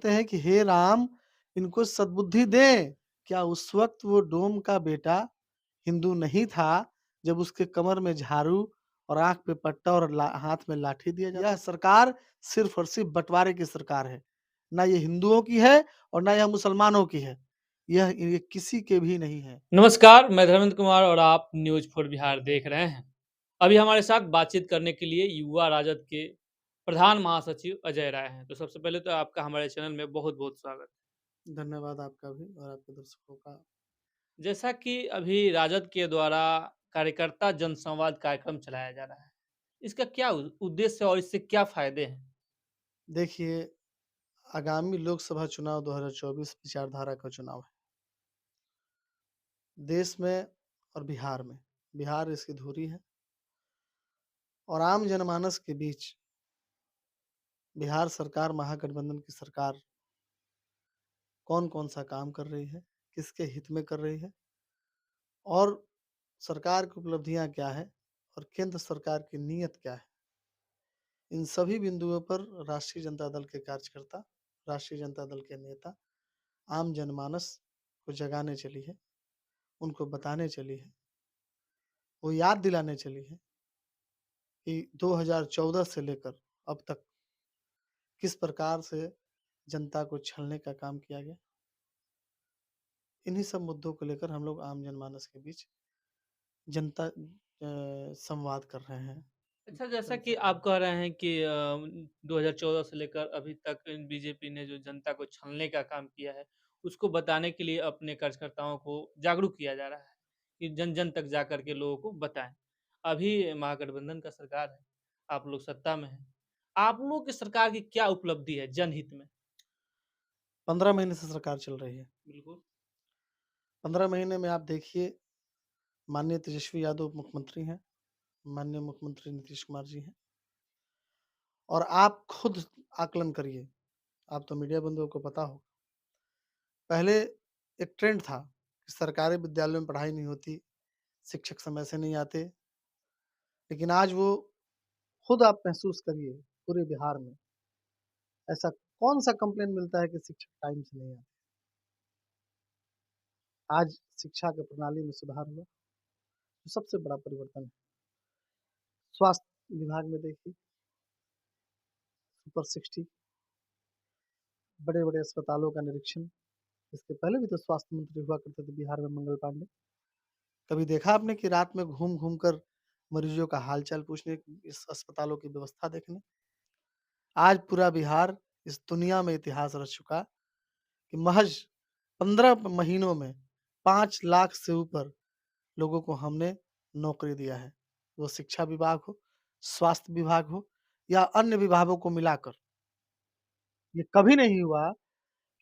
बोलते हैं कि हे राम, इनको सद्बुद्धि दें। क्या उस वक़्त वो डोम का बेटा हिंदू नहीं था, जब उसके कमर में झाड़ू और आँख पे पट्टा और हाथ में लाठी दिया जाता? यह सरकार सिर्फ़ और सिर्फ़ बँटवारे की सरकार है। ना ये हिंदुओं की है और ना यह मुसलमानों की है। ये किसी के भी नहीं है। नमस्कार, मैं धर्मेंद्र कुमार और आप न्यूज़ फॉर बिहार देख रहे हैं। अभी हमारे साथ बातचीत करने के लिए युवा राजद के प्रधान महासचिव अजय राय हैं। तो सबसे पहले तो आपका हमारे चैनल में बहुत-बहुत स्वागत। धन्यवाद आपका भी और आपके दर्शकों का। जैसा कि अभी राजद के द्वारा कार्यकर्ता जनसंवाद कार्यक्रम चलाया जा रहा है, इसका क्या उद्देश्य है और इससे क्या फ़ायदे हैं? देखिए, आगामी लोकसभा चुनाव 2024 विचारधारा का चुनाव है। देश में और बिहार में। बिहार इसकी धुरी है और आम जनमानस के बीच बिहार सरकार, महागठबंधन की सरकार कौन-कौन सा काम कर रही है, किसके हित में कर रही है और सरकार की उपलब्धियाँ क्या हैं और केंद्र सरकार की नीयत क्या है। इन सभी बिंदुओं पर राष्ट्रीय जनता दल के कार्यकर्ता, राष्ट्रीय जनता दल के नेता, आम जनमानस को जगाने चली है, उनको बताने चली है, वो याद दिलाने चली है कि 2014 से लेकर अब तक किस प्रकार से जनता को छलने का काम किया गया। इन्हीं सब मुद्दों को लेकर हम लोग आम जनमानस के बीच संवाद कर रहे हैं। अच्छा, जैसा कि आप कह रहे हैं कि 2014 से लेकर अभी तक बीजेपी ने जो जनता को छलने का काम किया है, उसको बताने के लिए अपने कार्यकर्ताओं को जागरूक किया जा रहा है, कि जन-जन तक जाकर के लोगों को बताएँ। अभी महागठबंधन का सरकार है, आप लोग सत्ता में हैं। आप लोगों की सरकार की क्या उपलब्धि है जनहित में? 15 महीने से सरकार चल रही है। बिल्कुल। 15 महीने में आप देखिए, माननीय तेजस्वी यादव उप मुख्यमंत्री हैं, माननीय मुख्यमंत्री नीतीश कुमार जी हैं और आप खुद आकलन करिए, आप तो मीडिया बंधुओं को पता हो। पहले एक ट्रेंड था कि सरकारी विद्यालयों में पढ़ाई नहीं होती, शिक्षक समय से नहीं आते, लेकिन आज वो खुद आप महसूस करिए पूरे बिहार में, ऐसा कौन-सा कंप्लेंट मिलता है कि शिक्षक टाइम से नहीं आते। आज शिक्षा की प्रणाली में सुधार हुआ, तो सबसे बड़ा परिवर्तन है। स्वास्थ्य विभाग में देखिए, सुपर 60 बड़े-बड़े अस्पतालों का निरीक्षण, इसके पहले भी तो स्वास्थ्य मंत्री हुआ करते थे बिहार में मंगल पांडे। कभी देखा आपने कि रात में घूम-घूम कर मरीजों का हाल-चाल पूछने, इस अस्पतालों की व्यवस्था देखने? आज पूरा बिहार इस दुनिया में इतिहास रच चुका कि महज़ 15 महीनों में 5 लाख से ऊपर लोगों को हमने नौकरी दिया है। वो शिक्षा विभाग हो, स्वास्थ्य विभाग हो या अन्य विभागों को मिलाकर। ये कभी नहीं हुआ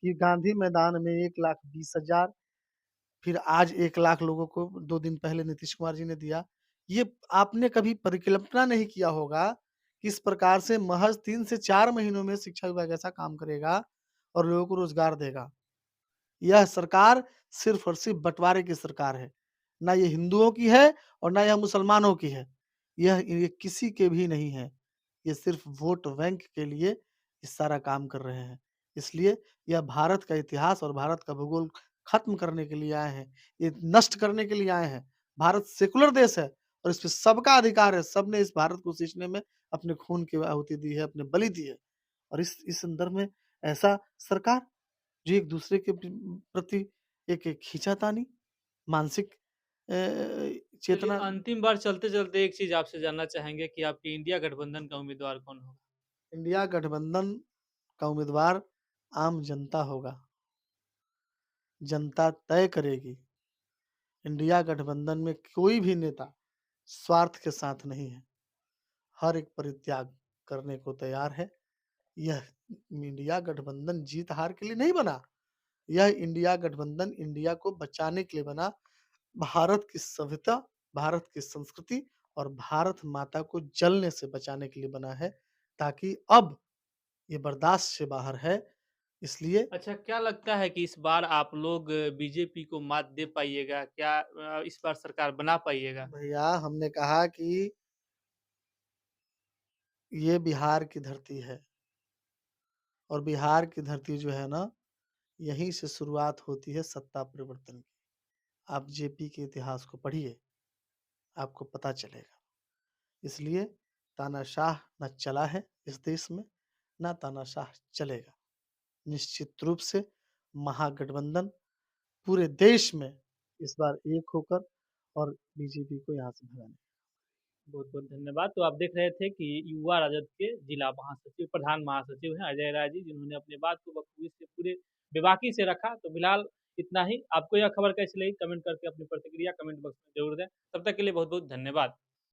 कि गांधी मैदान में 1,20,000, फिर आज 1 लाख लोगों को 2 दिन पहले नीतीश कुमार जी ने दिया। ये आपने कभी परिकल्पना नहीं किया होगा कि इस प्रकार से महज़ 3 से 4 महीनों में शिक्षा विभाग ऐसा काम करेगा और लोगों को रोज़गार देगा। यह सरकार सिर्फ़ और सिर्फ़ बँटवारे की सरकार है। ना ये हिंदुओं की है और ना यह मुसलमानों की है। ये किसी के भी नहीं है। ये सिर्फ़ वोट बैंक के लिए ये सारा काम कर रहे हैं। इसलिए यह भारत का इतिहास और भारत का भूगोल ख़त्म करने के लिए आए हैं। ये नष्ट करने के लिए आए हैं। भारत सेकुलर देश है और इसपे सबका अधिकार है। सबने इस भारत को सींचने में अपने खून की आहुति दी है, अपनी बलि दी है और इस संदर्भ में ऐसा सरकार जो एक-दूसरे के प्रति एक खींचातानी, मानसिक चलिए, चेतना। अंतिम बार चलते-चलते एक चीज़ आपसे जानना चाहेंगे कि आपके इंडिया गठबंधन का उम्मीदवार कौन होगा? इंडिया गठबंधन का उम्मीदवार आम जनता होगा। जनता तय करेगी। इंडिया गठबंधन में कोई भी नेता स्वार्थ के साथ नहीं है। हर एक परित्याग करने को तैयार है। यह इंडिया गठबंधन जीत-हार के लिए नहीं बना। यह इंडिया गठबंधन इंडिया को बचाने के लिए बना। भारत की सभ्यता, भारत की संस्कृति और भारत माता को जलने से बचाने के लिए बना है, ताकि अब ये बर्दाश्त से बाहर है, इसलिए अच्छा, क्या लगता है कि इस बार आप लोग बीजेपी को मात दे पाइएगा? क्या इस बार सरकार बना पाइएगा? भैया हमने कहा कि ये बिहार की धरती है और बिहार की धरती जो है ना, यहीं से शुरुआत होती है सत्ता परिवर्तन की। आप जेपी के इतिहास को पढ़िए, आपको पता चलेगा। इसलिए तानाशाह ना चला है इस देश में, ना तानाशाह चलेगा। निश्चित रूप से महागठबंधन पूरे देश में इस बार एक होकर और बीजेपी को यहाँ से भगाने। बहुत-बहुत धन्यवाद। तो आप देख रहे थे कि युवा राजद के जिला महासचिव, प्रधान महासचिव हैं अजय राय जी, जिन्होंने अपनी बात को बखूबी से पूरे बेबाकी से रखा। तो फिलहाल इतना ही। आपको यह खबर कैसी लगी कमेंट करके अपनी प्रतिक्रिया कमेंट बॉक्स में ज़रूर दें। तब तक के लिए बहुत-बहुत धन्यवाद।